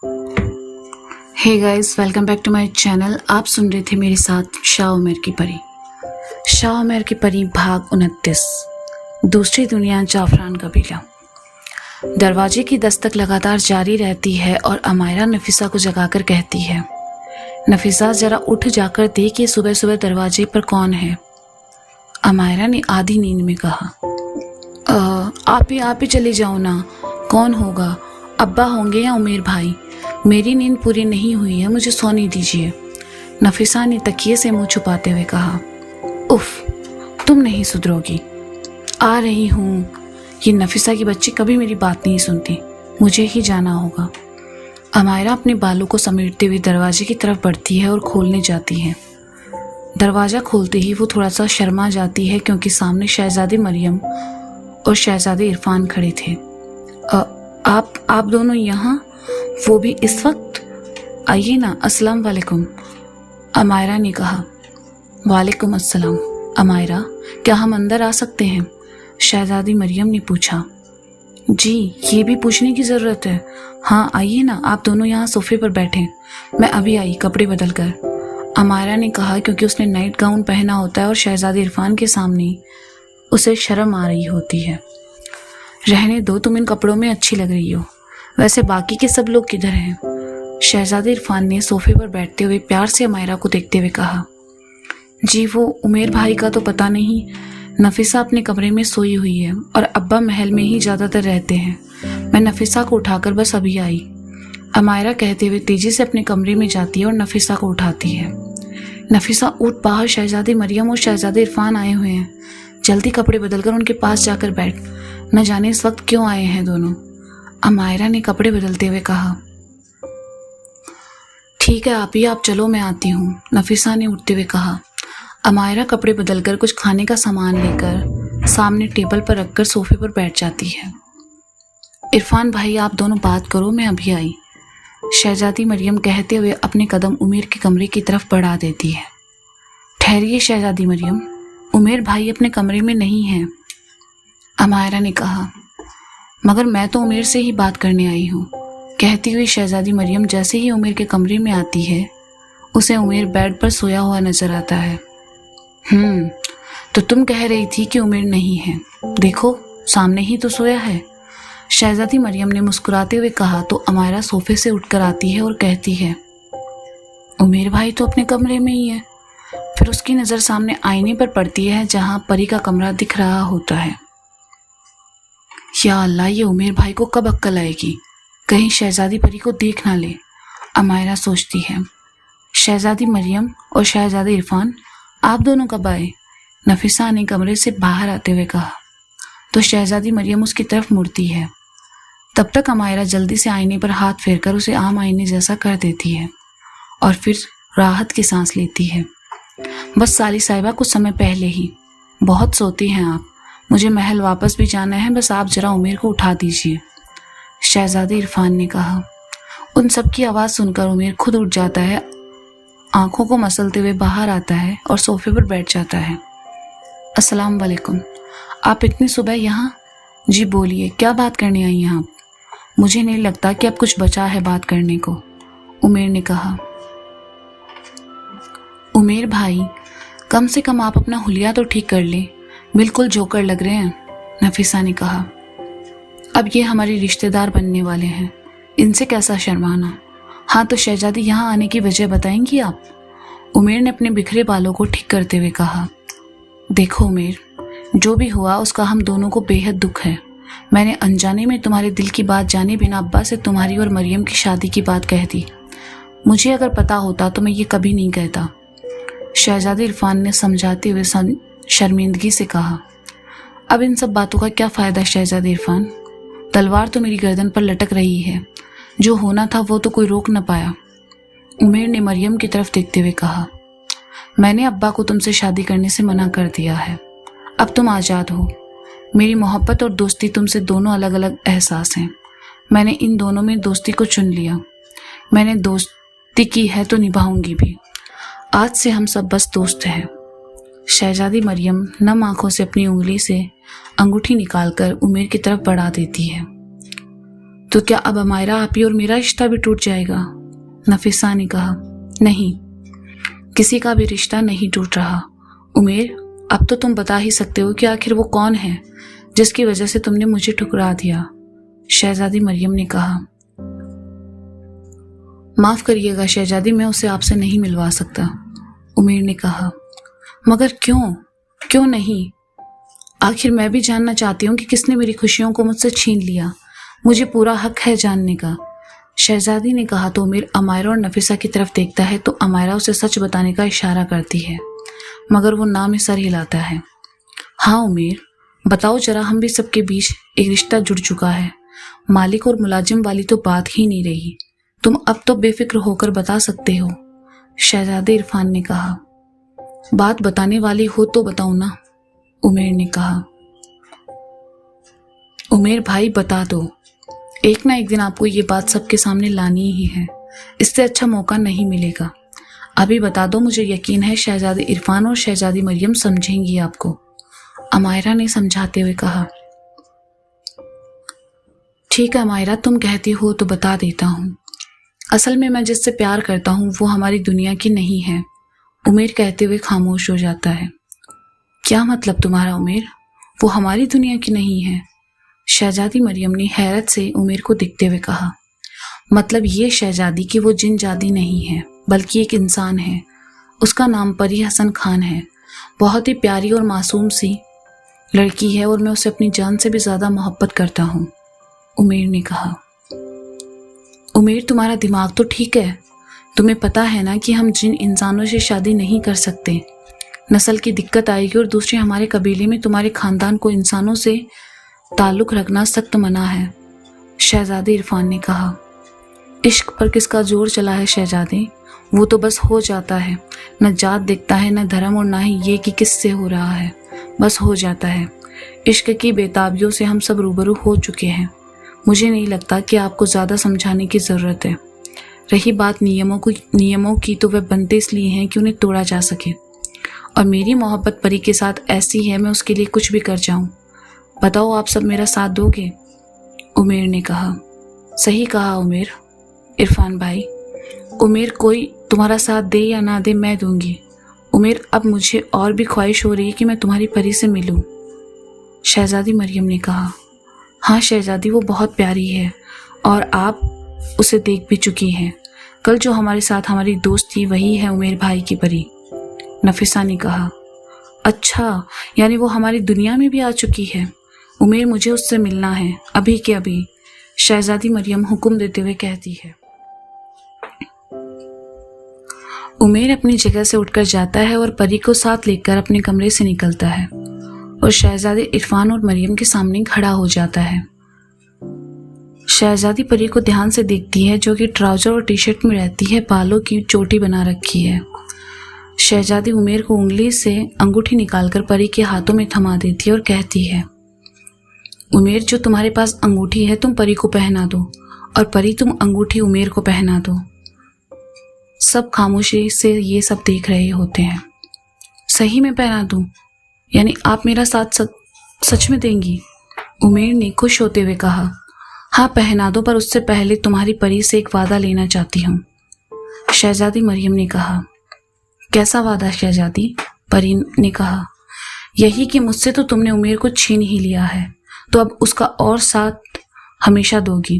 Hey guys, welcome back to my channel. आप सुन रहे थे मेरे साथ शाह उमर की परी। शाह उमर की परी भाग 29, दूसरी दुनिया जाफरान कबीला। दरवाजे की दस्तक लगातार जारी रहती है और अमायरा नफीसा को जगाकर कहती है, नफीसा जरा उठ जाकर देख ये सुबह सुबह दरवाजे पर कौन है। अमायरा ने आधी नींद में कहा, आप ही चले जाओ ना, कौन होगा, अब्बा होंगे या उमेर भाई। मेरी नींद पूरी नहीं हुई है, मुझे सोने दीजिए। नफीसा ने तकिए से मुंह छुपाते हुए कहा, उफ, तुम नहीं सुधरोगी। आ रही हूँ। ये नफीसा की बच्ची कभी मेरी बात नहीं सुनती, मुझे ही जाना होगा। अमायरा अपने बालों को समेटते हुए दरवाजे की तरफ बढ़ती है और खोलने जाती है। दरवाज़ा खोलते ही वो थोड़ा सा शर्मा जाती है क्योंकि सामने शहजादी मरियम और शहजादे इरफान खड़े थे। आप दोनों यहाँ, वो भी इस वक्त? आइए ना, अस्सलाम वालेकुम। अमायरा ने कहा। वालेकुम अस्सलाम। अमायरा, क्या हम अंदर आ सकते हैं? शहजादी मरियम ने पूछा। जी, ये भी पूछने की ज़रूरत है। हाँ आइए ना, आप दोनों यहाँ सोफे पर बैठें, मैं अभी आई कपड़े बदल कर। अमायरा ने कहा क्योंकि उसने नाइट गाउन पहना होता है और शहजादे इरफान के सामने उसे शर्म आ रही होती है। रहने दो, तुम इन कपड़ों में अच्छी लग रही हो। वैसे बाकी के सब लोग किधर हैं? शहजादे इरफान ने सोफे पर बैठते हुए प्यार से अमायरा को देखते हुए कहा। जी, वो उमेर भाई का तो पता नहीं, नफीसा अपने कमरे में सोई हुई है और अब्बा महल में ही ज़्यादातर रहते हैं। मैं नफीसा को उठाकर बस अभी आई। अमायरा कहते हुए तेजी से अपने कमरे में जाती है और नफीसा को उठाती है। नफीसा, उठ, बाहर शहजादी मरियम और शहजादे इरफान आए हुए हैं, जल्दी कपड़े बदलकर उनके पास जाकर बैठ। न जाने इस वक्त क्यों आए हैं दोनों। अमायरा ने कपड़े बदलते हुए कहा। ठीक है आप चलो, मैं आती हूँ, नफीसा ने उठते हुए कहा। अमायरा कपड़े बदलकर कुछ खाने का सामान लेकर सामने टेबल पर रखकर सोफे पर बैठ जाती है। इरफान भाई, आप दोनों बात करो, मैं अभी आई, शहजादी मरियम कहते हुए अपने कदम उमेर के कमरे की तरफ बढ़ा देती है। ठहरिए शहजादी मरियम, उमेर भाई अपने कमरे में नहीं हैं, अमायरा ने कहा। मगर मैं तो उमेर से ही बात करने आई हूँ, कहती हुई शहजादी मरियम जैसे ही उमेर के कमरे में आती है, उसे उमेर बेड पर सोया हुआ नजर आता है। तो तुम कह रही थी कि उमेर नहीं है, देखो सामने ही तो सोया है, शहजादी मरियम ने मुस्कुराते हुए कहा तो अमायरा सोफे से उठकर आती है और कहती है, उमेर भाई तो अपने कमरे में ही है। फिर उसकी नज़र सामने आईने पर पड़ती है जहां परी का कमरा दिख रहा होता है। या अल्लाह, ये उमेर भाई को कब अक्ल आएगी, कहीं शहजादी परी को देख ना ले, अमायरा सोचती है। शहजादी मरियम और शहजादे इरफान, आप दोनों कब आए? नफीसा ने कमरे से बाहर आते हुए कहा तो शहजादी मरियम उसकी तरफ मुड़ती है। तब तक अमायरा जल्दी से आईने पर हाथ फेरकर उसे आम आईने जैसा कर देती है और फिर राहत की सांस लेती है। बस साली साहिबा, कुछ समय पहले ही। बहुत सोती हैं आप, मुझे महल वापस भी जाना है, बस आप जरा उमेर को उठा दीजिए, शहजादे इरफान ने कहा। उन सब की आवाज़ सुनकर उमेर खुद उठ जाता है, आंखों को मसलते हुए बाहर आता है और सोफे पर बैठ जाता है। अस्सलाम वालेकुम, आप इतनी सुबह यहाँ? जी बोलिए, क्या बात करने आई हैं आप? मुझे नहीं लगता कि अब कुछ बचा है बात करने को, उमेर ने कहा। उमेर भाई, कम से कम आप अपना हुलिया तो ठीक कर लें, बिल्कुल जोकर लग रहे हैं, नफीसा ने कहा। अब ये हमारे रिश्तेदार बनने वाले हैं, इनसे कैसा शर्माना। हाँ तो शहजादी, यहाँ आने की वजह बताएंगी आप? उमेर ने अपने बिखरे बालों को ठीक करते हुए कहा। देखो उमेर, जो भी हुआ उसका हम दोनों को बेहद दुख है। मैंने अनजाने में तुम्हारे दिल की बात जाने बिना अब्बा से तुम्हारी और मरियम की शादी की बात कह दी। मुझे अगर पता होता तो मैं ये कभी नहीं कहता, शहजादे इरफान ने समझाते हुए शर्मिंदगी से कहा। अब इन सब बातों का क्या फ़ायदा शहजादे इरफान, तलवार तो मेरी गर्दन पर लटक रही है, जो होना था वो तो कोई रोक न पाया, उमेर ने मरियम की तरफ देखते हुए कहा। मैंने अब्बा को तुमसे शादी करने से मना कर दिया है, अब तुम आज़ाद हो। मेरी मोहब्बत और दोस्ती तुमसे दोनों अलग अलग एहसास हैं, मैंने इन दोनों में दोस्ती को चुन लिया। मैंने दोस्ती की है तो निभाऊंगी भी, आज से हम सब बस दोस्त हैं। शहजादी मरियम नम आंखों से अपनी उंगली से अंगूठी निकालकर उमेर की तरफ बढ़ा देती है। तो क्या अब अमायरा आपी और मेरा रिश्ता भी टूट जाएगा? नफीसा ने कहा। नहीं, किसी का भी रिश्ता नहीं टूट रहा। उमेर, अब तो तुम बता ही सकते हो कि आखिर वो कौन है जिसकी वजह से तुमने मुझे ठुकरा दिया। शहजादी मरियम ने कहा। माफ करिएगा शहजादी, मैं उसे आपसे नहीं मिलवा सकता। उमेर ने कहा। मगर क्यों? क्यों नहीं? आखिर मैं भी जानना चाहती हूँ कि किसने मेरी खुशियों को मुझसे छीन लिया। मुझे पूरा हक है जानने का। शहजादी ने कहा तो उमेर अमायरा और नफीसा की तरफ देखता है तो अमायरा उसे सच बताने का इशारा करती है, मगर वो ना में सर हिलाता है। हाँ उमेर, बताओ जरा, हम भी सबके बीच एक रिश्ता जुड़ चुका है। मालिक और मुलाजिम वाली तो बात ही नहीं रही। तुम अब तो बेफिक्र होकर बता सकते हो। शहजादे इरफान ने कहा। बात बताने वाली हो तो बताओ ना, उमेर ने कहा। उमेर भाई बता दो, एक ना एक दिन आपको ये बात सबके सामने लानी ही है। इससे अच्छा मौका नहीं मिलेगा। अभी बता दो, मुझे यकीन है शहजादे इरफान और शहजादी मरियम समझेंगी आपको, अमायरा ने समझाते हुए कहा। ठीक है अमायरा, तुम कहती हो तो बता देता हूँ। असल में मैं जिससे प्यार करता हूँ वो हमारी दुनिया की नहीं है। उमेर कहते हुए खामोश हो जाता है। क्या मतलब तुम्हारा उमेर? वो हमारी दुनिया की नहीं है? शहजादी मरियम ने हैरत से उमेर को देखते हुए कहा। मतलब ये शहजादी कि वो जिन जादी नहीं है बल्कि एक इंसान है। उसका नाम परी हसन खान है। बहुत ही प्यारी और मासूम सी लड़की है और मैं उसे अपनी जान से भी ज्यादा मोहब्बत करता हूँ, उमेर ने कहा। उमेर, तुम्हारा दिमाग तो ठीक है। तुम्हें पता है ना कि हम जिन इंसानों से शादी नहीं कर सकते, नस्ल की दिक्कत आएगी, और दूसरे हमारे कबीले में तुम्हारे खानदान को इंसानों से ताल्लुक रखना सख्त मना है, शहजादे इरफान ने कहा। इश्क पर किसका जोर चला है शहजादे? वो तो बस हो जाता है। न जात दिखता है, न धर्म, और ना ही ये कि किससे हो रहा है, बस हो जाता है। इश्क की बेताबियों से हम सब रूबरू हो चुके हैं। मुझे नहीं लगता कि आपको ज़्यादा समझाने की ज़रूरत है। रही बात नियमों की तो वे बनते इसलिए हैं कि उन्हें तोड़ा जा सके, और मेरी मोहब्बत परी के साथ ऐसी है मैं उसके लिए कुछ भी कर जाऊं। बताओ आप सब मेरा साथ दोगे? उमेर ने कहा। सही कहा उमेर, इरफान भाई। उमेर, कोई तुम्हारा साथ दे या ना दे मैं दूंगी। उमेर, अब मुझे और भी ख्वाहिश हो रही है कि मैं तुम्हारी परी से मिलूं, शहजादी मरियम ने कहा। हाँ शहजादी, वो बहुत प्यारी है और आप उसे देख भी चुकी हैं। कल जो हमारे साथ हमारी दोस्त थी वही है उमेर भाई की परी, नफीसा ने कहा। अच्छा, यानी वो हमारी दुनिया में भी आ चुकी है। उमेर, मुझे उससे मिलना है अभी के अभी, शहजादी मरियम हुक्म देते हुए कहती है। उमेर अपनी जगह से उठकर जाता है और परी को साथ लेकर अपने कमरे से निकलता है और शहजादे इरफान और मरियम के सामने खड़ा हो जाता है। शहजादी परी को ध्यान से देखती है, जो कि ट्राउजर और टी शर्ट में रहती है, बालों की चोटी बना रखी है। शहजादी उमेर को उंगली से अंगूठी निकालकर परी के हाथों में थमा देती है और कहती है, उमेर, जो तुम्हारे पास अंगूठी है तुम परी को पहना दो, और परी तुम अंगूठी उमेर को पहना दो। सब खामोशी से ये सब देख रहे होते हैं। सही में पहना दूं? यानी आप मेरा साथ सच में देंगी? उमेर ने खुश होते हुए कहा। हाँ पहना दो, पर उससे पहले तुम्हारी परी से एक वादा लेना चाहती हूँ, शहजादी मरियम ने कहा। कैसा वादा शहजादी? परी ने कहा। यही कि मुझसे तो तुमने उमेर को छीन ही लिया है, तो अब उसका और साथ हमेशा दोगी,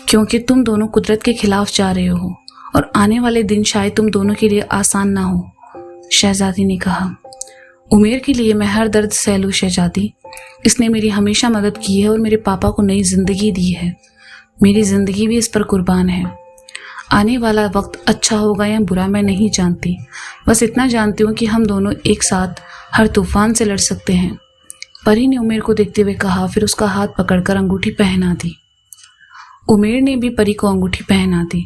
क्योंकि तुम दोनों कुदरत के खिलाफ जा रहे हो और आने वाले दिन शायद तुम दोनों के लिए आसान ना हो, शहजादी ने कहा। उमेर के लिए मैं हर दर्द सह लूं शहजादी। इसने मेरी हमेशा मदद की है और मेरे पापा को नई जिंदगी दी है। मेरी जिंदगी भी इस पर कुर्बान है। आने वाला वक्त अच्छा होगा या बुरा मैं नहीं जानती, बस इतना जानती हूँ कि हम दोनों एक साथ हर तूफान से लड़ सकते हैं, परी ने उमेर को देखते हुए कहा। फिर उसका हाथ पकड़कर अंगूठी पहना दी। उमेर ने भी परी को अंगूठी पहना दी।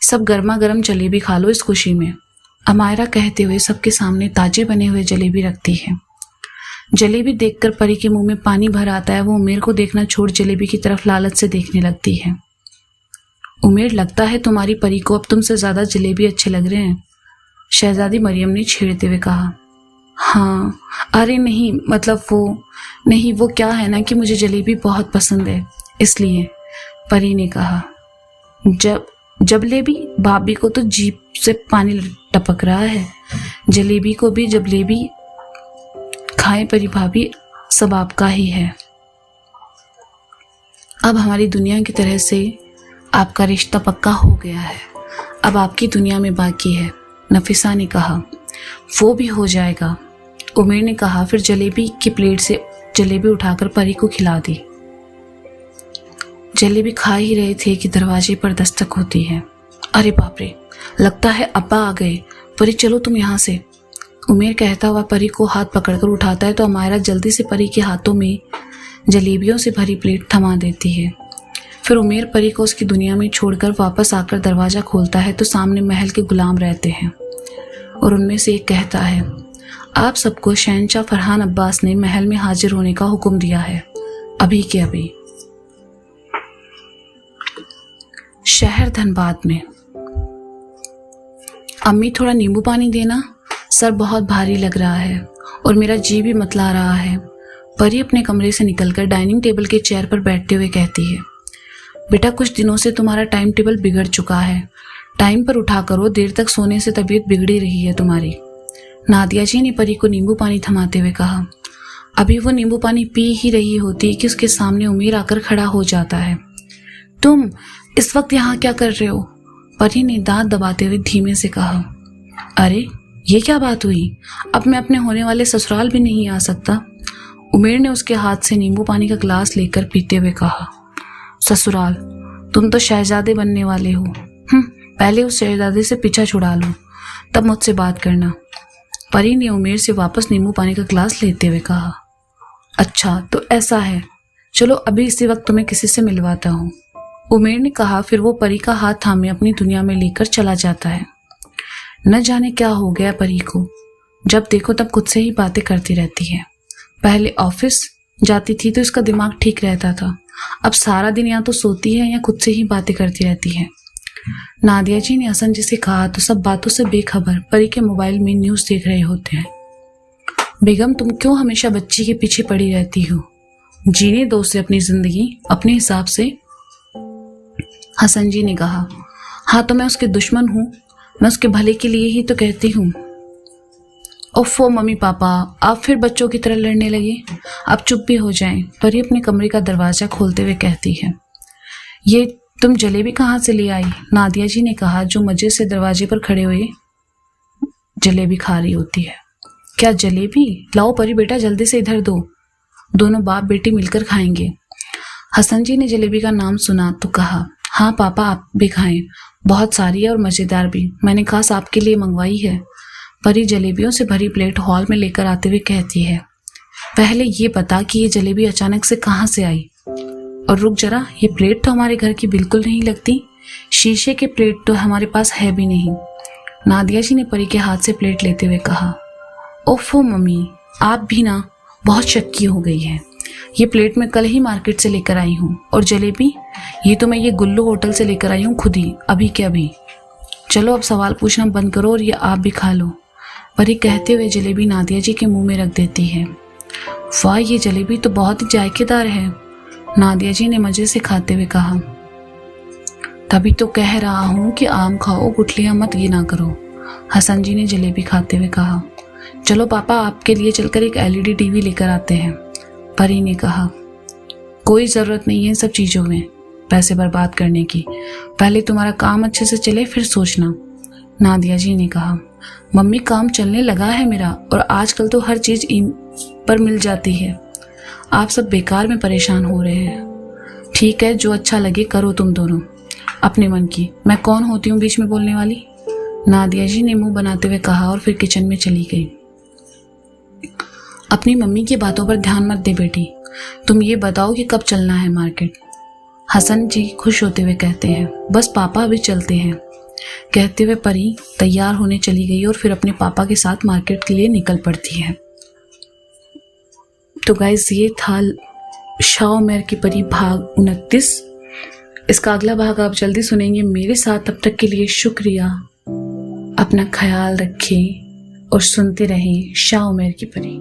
सब गर्मा गर्म जलेबी खा लो इस खुशी में, अमायरा कहते हुए सबके सामने ताजे बने हुए जलेबी रखती है। जलेबी देखकर परी के मुंह में पानी भर आता है। वो उमेर को देखना छोड़ जलेबी की तरफ लालच से देखने लगती है। उमेर, लगता है तुम्हारी परी को अब तुमसे ज्यादा जलेबी अच्छे लग रहे हैं, शहजादी मरियम ने छेड़ते हुए कहा। हाँ, अरे नहीं, मतलब वो नहीं, वो क्या है ना कि मुझे जलेबी बहुत पसंद है, इसलिए परी ने कहा, जलेबी भाभी को तो जीभ से पानी टपक रहा है। जलेबी को भी जलेबी खाए परी भाभी, सब आपका ही है। अब हमारी दुनिया की तरह से आपका रिश्ता पक्का हो गया है। अब आपकी दुनिया में बाकी है, नफीसा ने कहा। वो भी हो जाएगा, उमेर ने कहा। फिर जलेबी की प्लेट से जलेबी उठाकर परी को खिला दी। जलेबी खा ही रहे थे कि दरवाजे पर दस्तक होती है। अरे बाप रे, लगता है अब्बा आ गए। परी चलो तुम यहाँ से, उमेर कहता हुआ परी को हाथ पकड़कर उठाता है तो अमायरा जल्दी से परी के हाथों में जलेबियों से भरी प्लेट थमा देती है। फिर उमेर परी को उसकी दुनिया में छोड़कर वापस आकर दरवाज़ा खोलता है तो सामने महल के गुलाम रहते हैं और उनमें से एक कहता है, आप सबको शहंशाह फरहान अब्बास ने महल में हाजिर होने का हुक्म दिया है, अभी के अभी। शहर धनबाद में। अम्मी थोड़ा नींबू पानी देना, सर बहुत भारी लग रहा है और मेरा जी भी मतला रहा है। परी अपने कमरे से निकलकर डाइनिंग टेबल के चेयर पर बैठते हुए कहती है, बेटा कुछ दिनों से तुम्हारा टाइम टेबल बिगड़ चुका है। टाइम पर उठा करो, देर तक सोने से तबीयत बिगड़ी रही है तुम्हारी। नादिया जी ने परी को नींबू पानी थमाते हुए कहा। अभी वो नींबू पानी पी ही रही होती कि उसके सामने उमेर आकर खड़ा हो जाता है। तुम इस वक्त यहाँ क्या कर रहे हो? परी ने दांत दबाते हुए धीमे से कहा। अरे ये क्या बात हुई, अब मैं अपने होने वाले ससुराल भी नहीं आ सकता? उमेर ने उसके हाथ से नींबू पानी का ग्लास लेकर पीते हुए कहा। ससुराल? तुम तो शहजादे बनने वाले हो। पहले उस शहजादे से पीछा छुड़ा लो, तब मुझसे बात करना। परी ने उमेर से वापस नींबू पानी का ग्लास लेते हुए कहा। अच्छा तो ऐसा है, चलो अभी इसी वक्त तुम्हें किसी से मिलवाता हूँ, उमेर ने कहा। फिर वो परी का हाथ थामे अपनी दुनिया में लेकर चला जाता है। न जाने क्या हो गया परी को, जब देखो तब खुद से ही बातें करती रहती है। पहले ऑफिस जाती थी तो इसका दिमाग ठीक रहता था, अब सारा दिन या तो सोती है या खुद से ही बातें करती रहती है। नादिया जी ने हसन जी से कहा तो सब बातों से बेखबर परी के मोबाइल में न्यूज़ देख रहे होते हैं। बेगम तुम क्यों हमेशा बच्ची के पीछे पड़ी रहती हो, जीने दो उसे अपनी जिंदगी अपने हिसाब से, हसन जी ने कहा। हाँ तो मैं उसके दुश्मन हूँ, मैं उसके भले के लिए ही तो कहती हूँ। ओफो मम्मी पापा, आप फिर बच्चों की तरह लड़ने लगे, आप चुप भी हो जाएं, परी अपने कमरे का दरवाज़ा खोलते हुए कहती है। ये तुम जलेबी कहाँ से ले आई? नादिया जी ने कहा, जो मजे से दरवाजे पर खड़े हुए जलेबी खा रही होती है। क्या जलेबी? लाओ परी बेटा जल्दी से इधर दो, दोनों बाप बेटी मिलकर खाएंगे। हसन जी ने जलेबी का नाम सुना तो कहा, हाँ पापा आप भी खाएं, बहुत सारी है और मज़ेदार भी, मैंने खास आपके लिए मंगवाई है। परी जलेबियों से भरी प्लेट हॉल में लेकर आते हुए कहती है, पहले ये बता कि ये जलेबी अचानक से कहाँ से आई? और रुक जरा, ये प्लेट तो हमारे घर की बिल्कुल नहीं लगती, शीशे के प्लेट तो हमारे पास है भी नहीं। नादिया जी ने परी के हाथ से प्लेट लेते हुए कहा। ओफो मम्मी, आप भी ना बहुत शक्की हो गई है। ये प्लेट मैं कल ही मार्केट से लेकर आई हूँ, और जलेबी ये तो मैं ये गुल्लू होटल से लेकर आई हूँ खुद ही, अभी के अभी। चलो अब सवाल पूछना बंद करो और ये आप भी खा लो, परी कहते हुए जलेबी नादिया जी के मुंह में रख देती है। वाह ये जलेबी तो बहुत ही जायकेदार है, नादिया जी ने मजे से खाते हुए कहा। तभी तो कह रहा हूँ कि आम खाओ, गुठलियाँ मत गिना करो, हसन जी ने जलेबी खाते हुए कहा। चलो पापा आपके लिए चलकर एक LED टीवी लेकर आते हैं, परी ने कहा। कोई ज़रूरत नहीं है सब चीज़ों में पैसे बर्बाद करने की, पहले तुम्हारा काम अच्छे से चले फिर सोचना, नादिया जी ने कहा। मम्मी काम चलने लगा है मेरा, और आजकल तो हर चीज़ पर मिल जाती है, आप सब बेकार में परेशान हो रहे हैं। ठीक है जो अच्छा लगे करो तुम दोनों अपने मन की, मैं कौन होती हूँ बीच में बोलने वाली, नादिया जी ने मुंह बनाते हुए कहा और फिर किचन में चली गई। अपनी मम्मी की बातों पर ध्यान मत दे बेटी, तुम ये बताओ कि कब चलना है मार्केट, हसन जी खुश होते हुए कहते हैं। बस पापा अभी चलते हैं, कहते हुए परी तैयार होने चली गई और फिर अपने पापा के साथ मार्केट के लिए निकल पड़ती है। तो गाइस ये था शाह उमर की परी भाग 29। इसका अगला भाग आप जल्दी सुनेंगे मेरे साथ। तब तक के लिए शुक्रिया, अपना ख्याल रखें और सुनते रहें शाह उमर की परी।